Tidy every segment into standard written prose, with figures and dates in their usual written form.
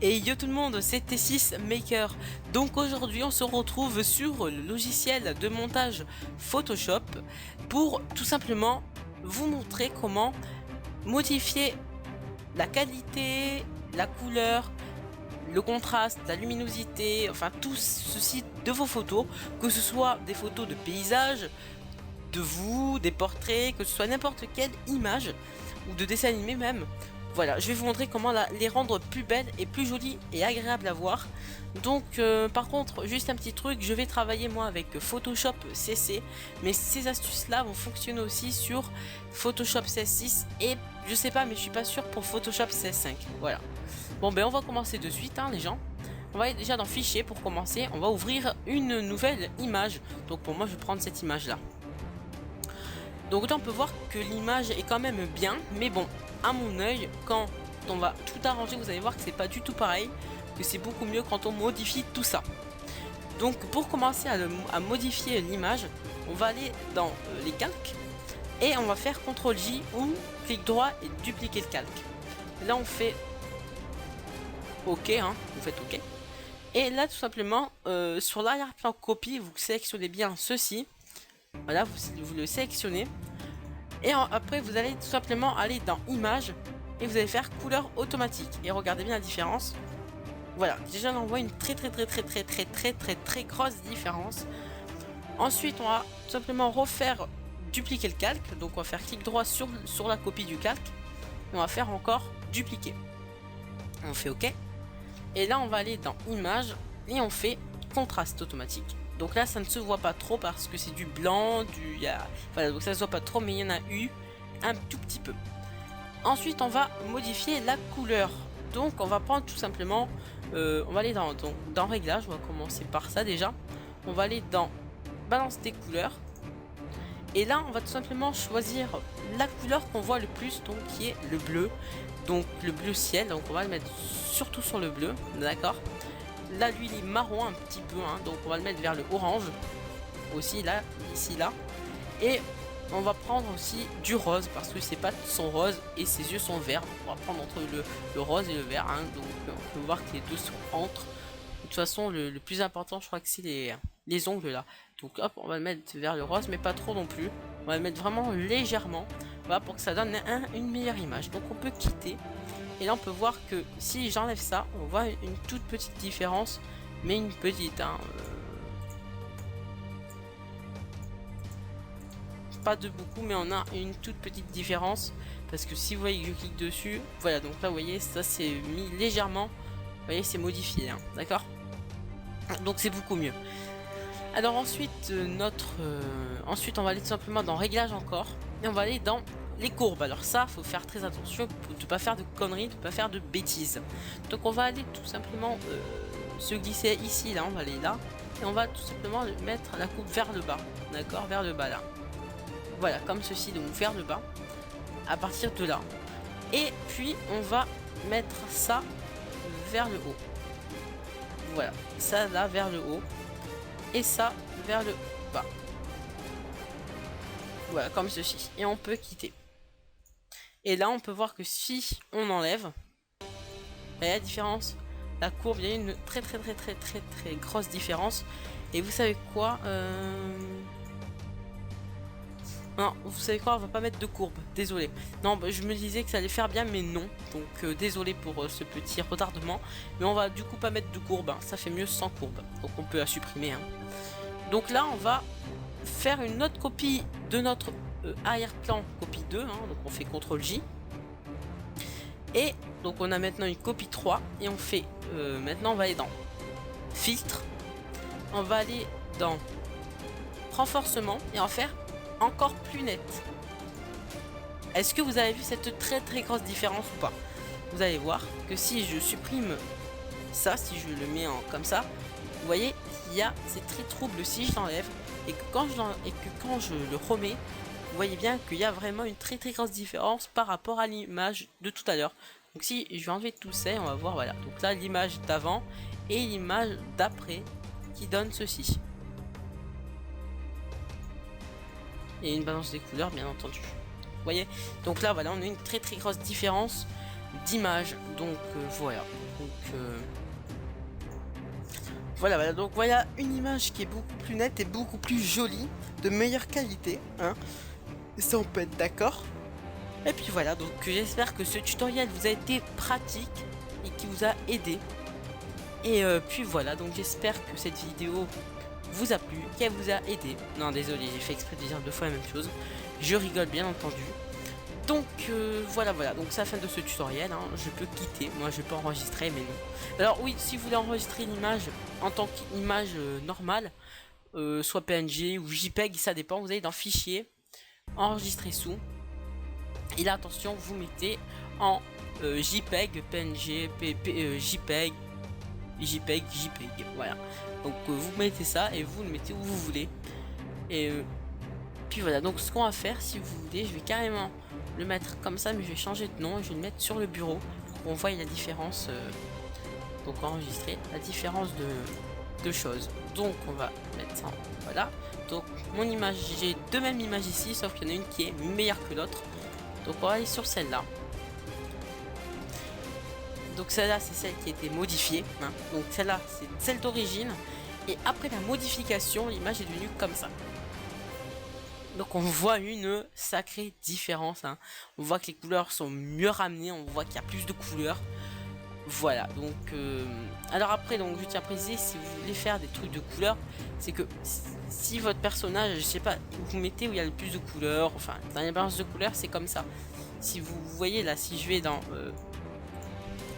Et yo tout le monde, c'est T6 Maker. Donc aujourd'hui on se retrouve sur le logiciel de montage Photoshop pour tout simplement vous montrer comment modifier la qualité, la couleur, le contraste, la luminosité, enfin tout ceci de vos photos, que ce soit des photos de paysages, de vous, des portraits, que ce soit n'importe quelle image ou de dessin animé même. Voilà, je vais vous montrer comment les rendre plus belles et plus jolies et agréables à voir. Donc par contre, juste un petit truc, je vais travailler moi avec Photoshop CC, mais ces astuces là vont fonctionner aussi sur Photoshop CS6 et je sais pas, mais je suis pas sûr pour Photoshop CS5. Voilà. Bon ben on va commencer de suite les gens. On va aller déjà dans fichier pour commencer, on va ouvrir une nouvelle image. Donc pour moi je vais prendre cette image là. Donc là on peut voir que l'image est quand même bien, mais bon, à mon œil, quand on va tout arranger, vous allez voir que c'est pas du tout pareil, que c'est beaucoup mieux quand on modifie tout ça. Donc pour commencer à modifier l'image, on va aller dans les calques et on va faire CTRL-J ou clic droit et dupliquer le calque. Là on fait OK, vous faites OK. Et là tout simplement, sur l'arrière-plan copie, vous sélectionnez bien ceci. Voilà, vous le sélectionnez. Et après vous allez tout simplement aller dans image et vous allez faire couleur automatique et regardez bien la différence. Voilà, déjà on voit une très grosse différence. Ensuite on va tout simplement refaire dupliquer le calque, donc on va faire clic droit sur la copie du calque et on va faire encore dupliquer. On fait OK et là on va aller dans image et on fait contraste automatique. Donc là ça ne se voit pas trop parce que c'est du blanc, voilà, donc ça se voit pas trop, mais il y en a eu un tout petit peu. Ensuite on va modifier la couleur. Donc on va prendre tout simplement, on va aller dans réglage, on va commencer par ça déjà. On va aller dans balance des couleurs. Et là on va tout simplement choisir la couleur qu'on voit le plus, donc qui est le bleu. Donc le bleu ciel, donc on va le mettre surtout sur le bleu, d'accord. Là lui il est marron un petit peu, donc on va le mettre vers le orange aussi, là, ici, là. Et on va prendre aussi du rose parce que ses pattes sont roses et ses yeux sont verts. On va prendre entre le rose et le vert, donc on peut voir que les deux sont entre. De toute façon le plus important je crois que c'est les ongles là. Donc hop, on va le mettre vers le rose mais pas trop non plus. On va le mettre vraiment légèrement, voilà, pour que ça donne une meilleure image. Donc on peut quitter. Et là on peut voir que si j'enlève ça, on voit une toute petite différence, mais une petite, pas de beaucoup, mais on a une toute petite différence. Parce que si vous voyez que je clique dessus, voilà, donc là vous voyez, ça c'est mis légèrement, vous voyez c'est modifié, d'accord. Donc c'est beaucoup mieux. Alors ensuite, ensuite on va aller tout simplement dans réglage encore, et on va aller dans les courbes. Alors ça, faut faire très attention pour ne pas faire de conneries, de ne pas faire de bêtises. Donc on va aller tout simplement se glisser ici, là, on va aller là. Et on va tout simplement mettre la coupe vers le bas. D'accord, vers le bas là. Voilà, comme ceci, donc vers le bas. À partir de là. Et puis on va mettre ça vers le haut. Voilà, ça là vers le haut. Et ça vers le bas. Voilà, comme ceci. Et on peut quitter. Et là, on peut voir que si on enlève, vous voyez la différence, la courbe, il y a une très grosse différence. Et vous savez quoi, non, vous savez quoi, on va pas mettre de courbe, désolé. Non, bah, je me disais que ça allait faire bien, mais non. Donc désolé pour ce petit retardement. Mais on va du coup pas mettre de courbe, ça fait mieux sans courbe. Donc on peut la supprimer. Donc là, on va faire une autre copie de notre arrière-plan, copie 2, donc on fait CTRL-J. Et donc on a maintenant une copie 3 et on fait, maintenant on va aller dans filtre, on va aller dans renforcement et en faire encore plus net. Est-ce que vous avez vu cette très grosse différence ou pas? Vous allez voir que si je supprime ça, si je le mets en comme ça, vous voyez, c'est très trouble si je l'enlève et que quand je le remets, vous voyez bien qu'il y a vraiment une très grosse différence par rapport à l'image de tout à l'heure. Donc si je vais enlever tout ça, on va voir, voilà. Donc là l'image d'avant et l'image d'après qui donne ceci. Et une balance des couleurs bien entendu. Vous voyez, donc là voilà, on a une très grosse différence d'images. Donc voilà. Donc voilà, donc voilà une image qui est beaucoup plus nette et beaucoup plus jolie, de meilleure qualité, hein. Ça on peut être d'accord. Et puis voilà, donc j'espère que ce tutoriel vous a été pratique et qui vous a aidé. Et puis voilà, donc j'espère que cette vidéo vous a plu, qu'elle vous a aidé. Non, désolé, j'ai fait exprès de dire 2 fois la même chose. Je rigole bien entendu. Donc voilà, donc c'est la fin de ce tutoriel, hein. Je peux quitter, moi je peux enregistrer, mais non. Alors oui, si vous voulez enregistrer une image en tant qu'image normale, soit PNG ou JPEG, ça dépend, vous allez dans Fichier, Enregistrer sous. Et là, attention, vous mettez en JPEG, PNG, JPEG, JPEG, voilà. Donc vous mettez ça et vous le mettez où vous voulez. Et puis voilà, donc ce qu'on va faire, si vous voulez, je vais carrément le mettre comme ça, mais je vais changer de nom et je vais le mettre sur le bureau pour qu'on voie la différence. Donc enregistrer la différence de choses. Donc on va mettre ça, voilà. Donc mon image, j'ai 2 mêmes images ici, sauf qu'il y en a une qui est meilleure que l'autre. Donc on va aller sur celle-là. Donc celle-là, c'est celle qui a été modifiée, hein. Donc celle-là, c'est celle d'origine. Et après la modification, l'image est devenue comme ça. Donc on voit une sacrée différence, hein. On voit que les couleurs sont mieux ramenées, on voit qu'il y a plus de couleurs. Voilà, donc alors après, donc je tiens à préciser, si vous voulez faire des trucs de couleurs, c'est que si votre personnage, je sais pas, vous mettez où il y a le plus de couleurs, enfin dans les balances de couleurs, c'est comme ça. Si vous voyez là, si je vais dans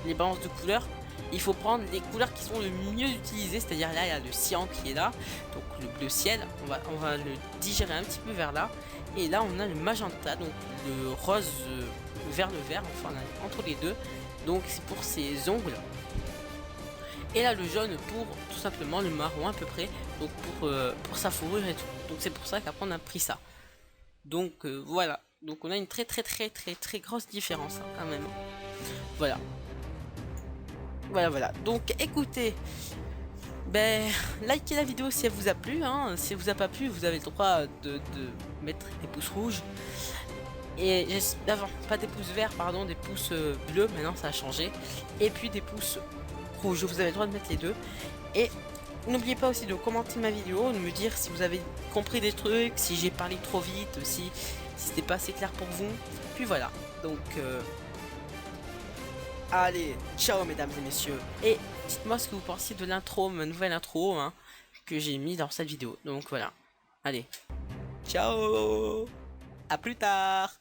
les balances de couleurs, il faut prendre les couleurs qui sont le mieux utilisées, c'est-à-dire là il y a le cyan qui est là, donc le bleu ciel, on va le digérer un petit peu vers là, et là on a le magenta, donc le rose vers le vert, enfin entre les deux, donc c'est pour ses ongles, et là le jaune pour tout simplement le marron à peu près, donc pour sa fourrure et tout, donc c'est pour ça qu'après on a pris ça. Donc voilà, donc on a une très grosse différence, hein, quand même. Voilà. Voilà, donc écoutez, ben likez la vidéo si elle vous a plu, hein. Si elle vous a pas plu, vous avez le droit de mettre des pouces rouges. Et avant, pas des pouces verts, pardon, des pouces bleus, maintenant ça a changé. Et puis des pouces rouges, vous avez le droit de mettre les deux. Et n'oubliez pas aussi de commenter ma vidéo, de me dire si vous avez compris des trucs, si j'ai parlé trop vite, si c'était pas assez clair pour vous. Puis voilà, donc allez, ciao mesdames et messieurs. Et dites-moi ce que vous pensez de l'intro, ma nouvelle intro, hein, que j'ai mis dans cette vidéo. Donc voilà, allez, ciao, à plus tard.